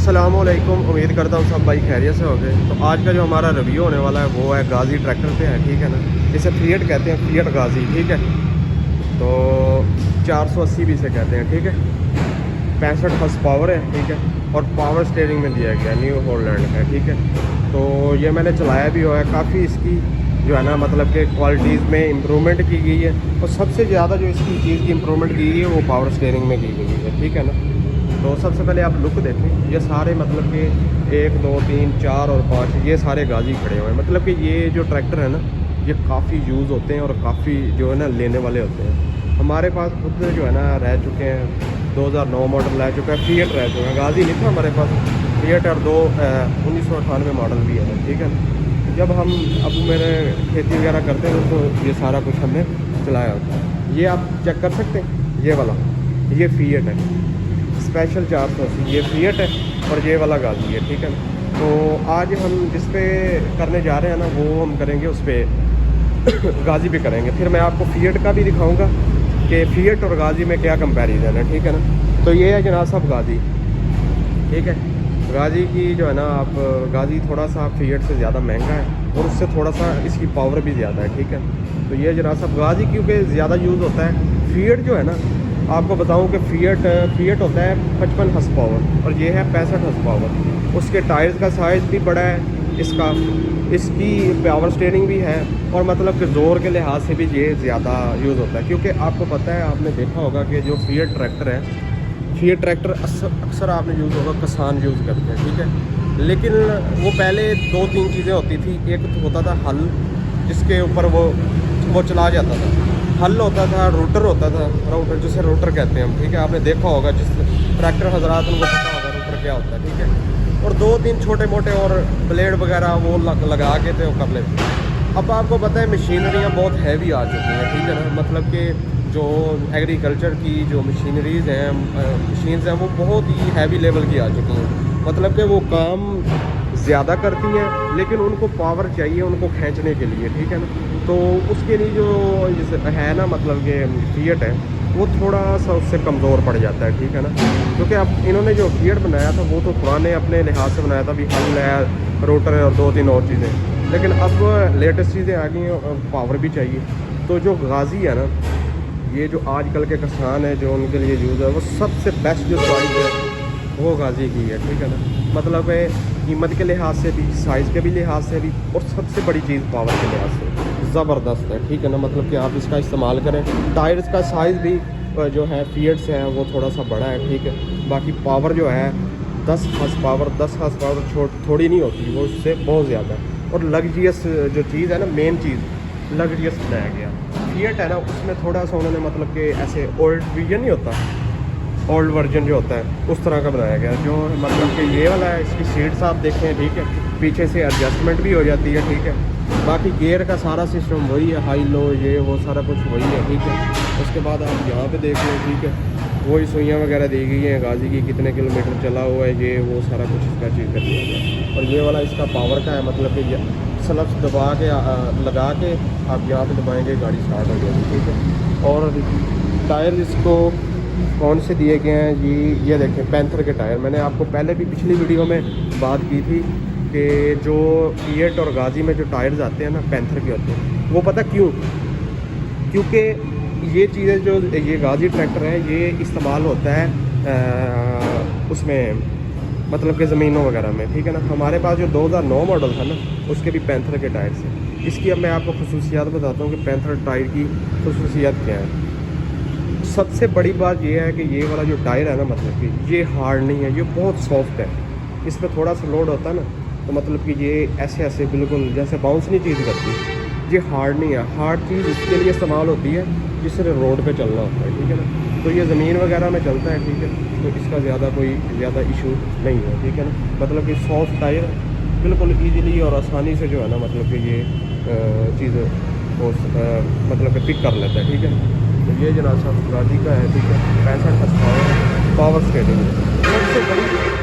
अस्सलामुअलैकुम। उम्मीद करता हूँ सब भाई खैरियत से हो गए। तो आज का जो हमारा रिव्यू होने वाला है वो है गाज़ी ट्रैक्टर पे है, ठीक है ना। इसे फिएट कहते हैं, फिएट गाज़ी, ठीक है। तो 480 भी से कहते हैं, ठीक है। 65 हॉर्स पावर है, ठीक है। और पावर स्टीयरिंग में दिया गया, न्यू हॉलैंड है, ठीक है। तो ये मैंने चलाया भी हुआ है, काफ़ी इसकी जो है ना मतलब कि क्वालिटीज़ में इम्प्रूवमेंट की गई है। और सबसे ज़्यादा जो इसकी चीज़ की इम्प्रूवमेंट की गई है वो पावर स्टीयरिंग में की गई है, ठीक है ना। तो सबसे पहले आप लुक देखें, ये सारे मतलब कि 1 2 3 4 और 5 ये सारे गाज़ी खड़े हुए हैं। मतलब कि ये जो ट्रैक्टर है ना ये काफ़ी यूज़ होते हैं और काफ़ी जो है ना लेने वाले होते हैं। हमारे पास खुद जो है ना रह चुके हैं, 2009 मॉडल रह चुका है, फिएट रह चुका है, गाज़ी नहीं था हमारे पास, फिएट और 1998 मॉडल भी है, ठीक है। जब हम अब मेरे खेती वगैरह करते हैं तो ये सारा कुछ हमने चलाया होता है। ये आप चेक कर सकते हैं, ये वाला ये फिएट है, स्पेशल 480, ये फिएट है और ये वाला गाज़ी है, ठीक है ना। तो आज हम जिस पे करने जा रहे हैं ना वो हम करेंगे उस पर गाज़ी पे करेंगे। फिर मैं आपको फिएट का भी दिखाऊंगा कि फिएट और गाज़ी में क्या कंपैरिजन है, ठीक है ना। तो ये है जनाब साहब गाज़ी, ठीक है। गाज़ी की जो है ना आप गाज़ी थोड़ा सा फिएट से ज़्यादा महंगा है और उससे थोड़ा सा इसकी पावर भी ज़्यादा है, ठीक है। तो ये जनाब साहब गाज़ी क्योंकि ज़्यादा यूज़ होता है। फिएट जो है ना आपको बताऊं कि फिएट होता है 55 हॉर्स पावर और ये है 65 हॉर्स पावर। उसके टायर्स का साइज़ भी बड़ा है इसका, इसकी पावर स्टीयरिंग भी है और मतलब कि ज़ोर के लिहाज से भी ये ज़्यादा यूज़ होता है। क्योंकि आपको पता है, आपने देखा होगा कि जो फिएट ट्रैक्टर है, फिएट ट्रैक्टर अक्सर आपने यूज़ होगा किसान यूज़ करते हैं, ठीक है। लेकिन वो पहले 2-3 चीज़ें होती थी। एक तो होता था हल, जिसके ऊपर वो चला जाता था, हल होता था, रोटर होता था, रोटर जिसे रोटर कहते हैं हम, ठीक है। आपने देखा होगा, जिस ट्रैक्टर हजरात उनको पता होगा रोटर क्या होता है, ठीक है। और 2-3 छोटे मोटे और ब्लेड वगैरह वो लगा के थे वो कर लेते। अब आपको पता है मशीनरियाँ बहुत हैवी आ चुकी हैं, ठीक है ना। मतलब कि जो एग्रीकल्चर की जो मशीनरीज़ हैं, मशीन्स हैं, वो बहुत ही हैवी लेवल की आ चुकी हैं। मतलब कि वो काम ज़्यादा करती हैं लेकिन उनको पावर चाहिए उनको खींचने के लिए, ठीक है ना। तो उसके लिए जो जैसे है ना मतलब कि फिएट है वो थोड़ा सा उससे कमज़ोर पड़ जाता है, ठीक है ना। क्योंकि अब इन्होंने जो फिएट बनाया था वो तो पुराने अपने लिहाज से बनाया था, भी हल है, रोटर है और 2-3 और चीज़ें। लेकिन अब लेटेस्ट चीज़ें आ गई हैं, पावर भी चाहिए। तो जो गाज़ी है ना, ये जो आजकल के किसान हैं जो उनके लिए यूज़ है, वो सबसे बेस्ट जो चॉइस है वो गाज़ी की है, ठीक है ना। मतलब कीमत के लिहाज से भी, साइज़ के भी लिहाज से भी, और सबसे बड़ी चीज़ पावर के लिहाज से ज़बरदस्त है, ठीक है ना। मतलब कि आप इसका इस्तेमाल करें। टायर्स का साइज़ भी जो है फिएट से है वो थोड़ा सा बड़ा है, ठीक है। बाकी पावर जो है 10 हॉर्स पावर थोड़ी नहीं होती, वो उससे बहुत ज़्यादा है। और लग्जरियस जो चीज़ है ना, मेन चीज़ लग्जरियस बनाया गया फिएट है ना, उसमें थोड़ा सा उन्होंने मतलब कि ऐसे ओल्ड वर्जन नहीं होता, ओल्ड वर्जन जो होता है उस तरह का बनाया गया। जो मतलब कि ये वाला है, इसकी सीट्स आप देखें, ठीक है, पीछे से एडजस्टमेंट भी हो जाती है, ठीक है। बाकी गियर का सारा सिस्टम वही है, हाई लो ये वो सारा कुछ वही है, ठीक है। उसके बाद आप यहाँ पे देख लें, ठीक है, वही सुइयाँ वगैरह दी गई हैं गाज़ी की, कितने किलोमीटर चला हुआ है, ये वो सारा कुछ इसका चीज़ कर दिया गया। और ये वाला इसका पावर का है, मतलब कि ये स्लप्स दबा के लगा के आप यहाँ पे दबाएंगे गाड़ी स्टार्ट हो जाएगी, ठीक है। और टायर इसको कौन से दिए गए हैं जी, ये देखें पैंथर के टायर। मैंने आपको पहले भी पिछली वीडियो में बात की थी कि जो फिएट और गाज़ी में जो टायर्स आते हैं ना पैंथर के होते हैं, वो पता क्यों? क्योंकि ये चीज़ें जो ये गाज़ी ट्रैक्टर है ये इस्तेमाल होता है उसमें मतलब कि ज़मीनों वगैरह में, ठीक है ना। हमारे पास जो 2009 मॉडल था ना उसके भी पैंथर के टायर्स हैं। इसकी अब मैं आपको खसूसियात बताता हूँ कि पैंथर टायर की खसूसियात क्या है। सबसे बड़ी बात ये है कि ये वाला जो टायर है ना, मतलब कि ये हार्ड नहीं है, ये बहुत सॉफ्ट है। इस पर थोड़ा सा लोड होता है ना तो मतलब कि ये ऐसे ऐसे बिल्कुल जैसे बाउंस नहीं चीज़ करती। ये हार्ड नहीं है। हार्ड चीज़ इसके लिए इस्तेमाल होती है जिससे रोड पे चलना होता है, ठीक है ना। तो ये ज़मीन वगैरह में चलता है, ठीक है। तो इसका कोई ज़्यादा इशू नहीं है, ठीक है ना। मतलब कि सॉफ्ट टायर बिल्कुल ईजीली और आसानी से जो है ना मतलब कि ये चीज़ वो मतलब कि पिक कर लेता है, ठीक है। तो ये जनाब साहब गाज़ी का है, ठीक है। 65 हॉर्स पावर स्टीयरिंग।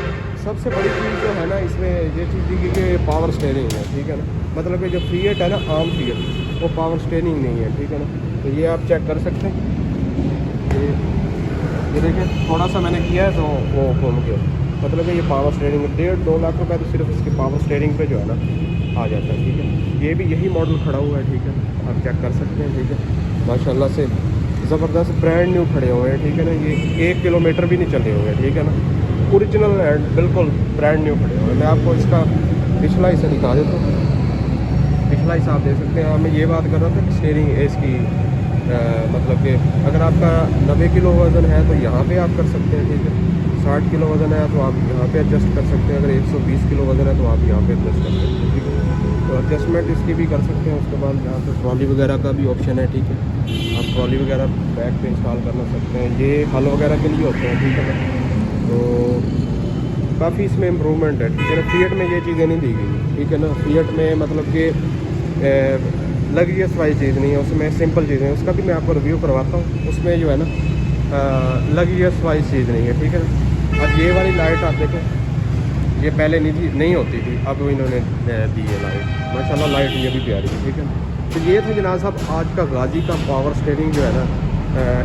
सबसे बड़ी चीज़ जो है ना इसमें ये चीज़ दी कि पावर स्टीयरिंग है, ठीक है ना। मतलब कि जो फिएट है ना, आम फिएट, वो पावर स्टीयरिंग नहीं है, ठीक है ना। तो ये आप चेक कर सकते हैं, ये देखिए थोड़ा सा मैंने किया है तो वो घूम गया, मतलब कि ये पावर स्टीयरिंग 1.5-2 लाख रुपए तो सिर्फ इसके पावर स्टीयरिंग पे जो है ना आ जाता है, ठीक है। ये भी यही मॉडल खड़ा हुआ है, ठीक है, आप चेक कर सकते हैं, ठीक है। माशाल्लाह से ज़बरदस्त ब्रांड न्यू खड़े हुए हैं, ठीक है ना। ये 1 किलोमीटर भी नहीं चले हुए हैं, ठीक है ना। ओरिजिनल एंड बिल्कुल ब्रांड न्यू खड़े हुए हैं। मैं आपको इसका पिछला हिस्सा दिखा देता हूँ। पिछला हिस्सा आप देख सकते हैं। मैं ये बात कर रहा था कि स्टीयरिंग इसकी मतलब कि अगर आपका 90 किलो वज़न है तो यहाँ पे आप कर सकते हैं, ठीक है। 60 किलो वज़न है तो आप यहाँ पे एडजस्ट कर सकते हैं। अगर 120 किलो वज़न है तो आप यहाँ पे एडजस्ट कर सकते हैं, ठीक है। तो एडजस्टमेंट इसकी भी कर सकते हैं। उसके बाद यहाँ पे ट्रॉली वगैरह का भी ऑप्शन है, ठीक है। आप ट्रॉली वगैरह बैक पे इंस्टॉल करना सकते हैं। ये हल वगैरह के लिए होते हैं, ठीक है ना। तो काफ़ी इसमें इम्प्रूवमेंट है, ठीक है ना। फिएट में ये चीज़ें नहीं दी गई, ठीक है ना। फिएट में मतलब कि लग्जरियस वाली चीज़ नहीं है, उसमें सिंपल चीज़ें हैं। उसका भी मैं आपको रिव्यू करवाता हूँ। उसमें जो है ना लग्जरियस वाली चीज़ नहीं है, ठीक है ना। अब ये वाली लाइट आप देखें, ये पहले नहीं होती थी, अब इन्होंने दी है लाइट। माशाल्लाह लाइट ये भी प्यारी है, ठीक है। तो ये था जनाब साहब आज का गाज़ी का पावर स्टीयरिंग जो है ना।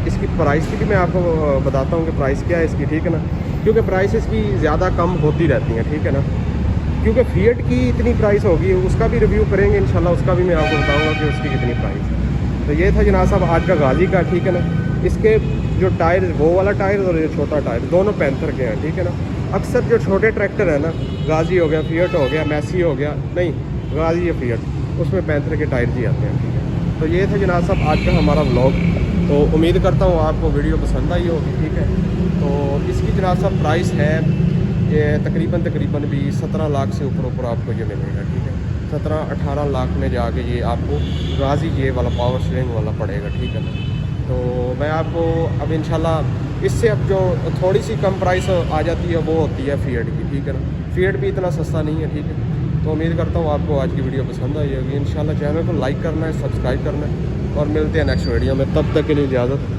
इसकी प्राइस की भी मैं आपको बताता हूँ कि प्राइस क्या है इसकी, ठीक है ना। क्योंकि प्राइस इसकी ज़्यादा कम होती रहती हैं, ठीक है ना। क्योंकि फिएट की इतनी प्राइस होगी, उसका भी रिव्यू करेंगे इंशाल्लाह, उसका भी मैं आपको बताऊंगा कि उसकी कितनी प्राइस है। तो ये था जनाब साहब आज का गाज़ी का, ठीक है ना। इसके जो टायर, वो वाला टायर और ये छोटा टायर दोनों पैंथर के हैं, ठीक है ना। अक्सर जो छोटे ट्रैक्टर है ना, गाज़ी हो गया, फिएट हो गया, मैसी हो गया, नहीं गाज़ी या फिएट, उसमें पैंथर के टायर ही आते हैं, ठीक है। तो ये था जनाब साहब आज का हमारा व्लॉग। तो उम्मीद करता हूँ आपको वीडियो पसंद आई होगी, ठीक है। तो इसकी जनाब साहब प्राइस है ये तकरीबन भी 17 लाख से ऊपर आपको ये मिलेगा, ठीक है। 17-18 लाख में जाके ये आपको गाज़ी ये वाला पावर स्टीयरिंग वाला पड़ेगा, ठीक है ना। तो मैं आपको अब इंशाल्लाह इससे अब जो थोड़ी सी कम प्राइस आ जाती है वो होती है फिएट की, ठीक है ना। फिएट भी इतना सस्ता नहीं है, ठीक है। तो उम्मीद करता हूँ आपको आज की वीडियो पसंद आई होगी। इंशाल्लाह चैनल को लाइक करना है, सब्सक्राइब करना है और मिलते हैं नेक्स्ट वीडियो में। तब तक के लिए इजाज़त।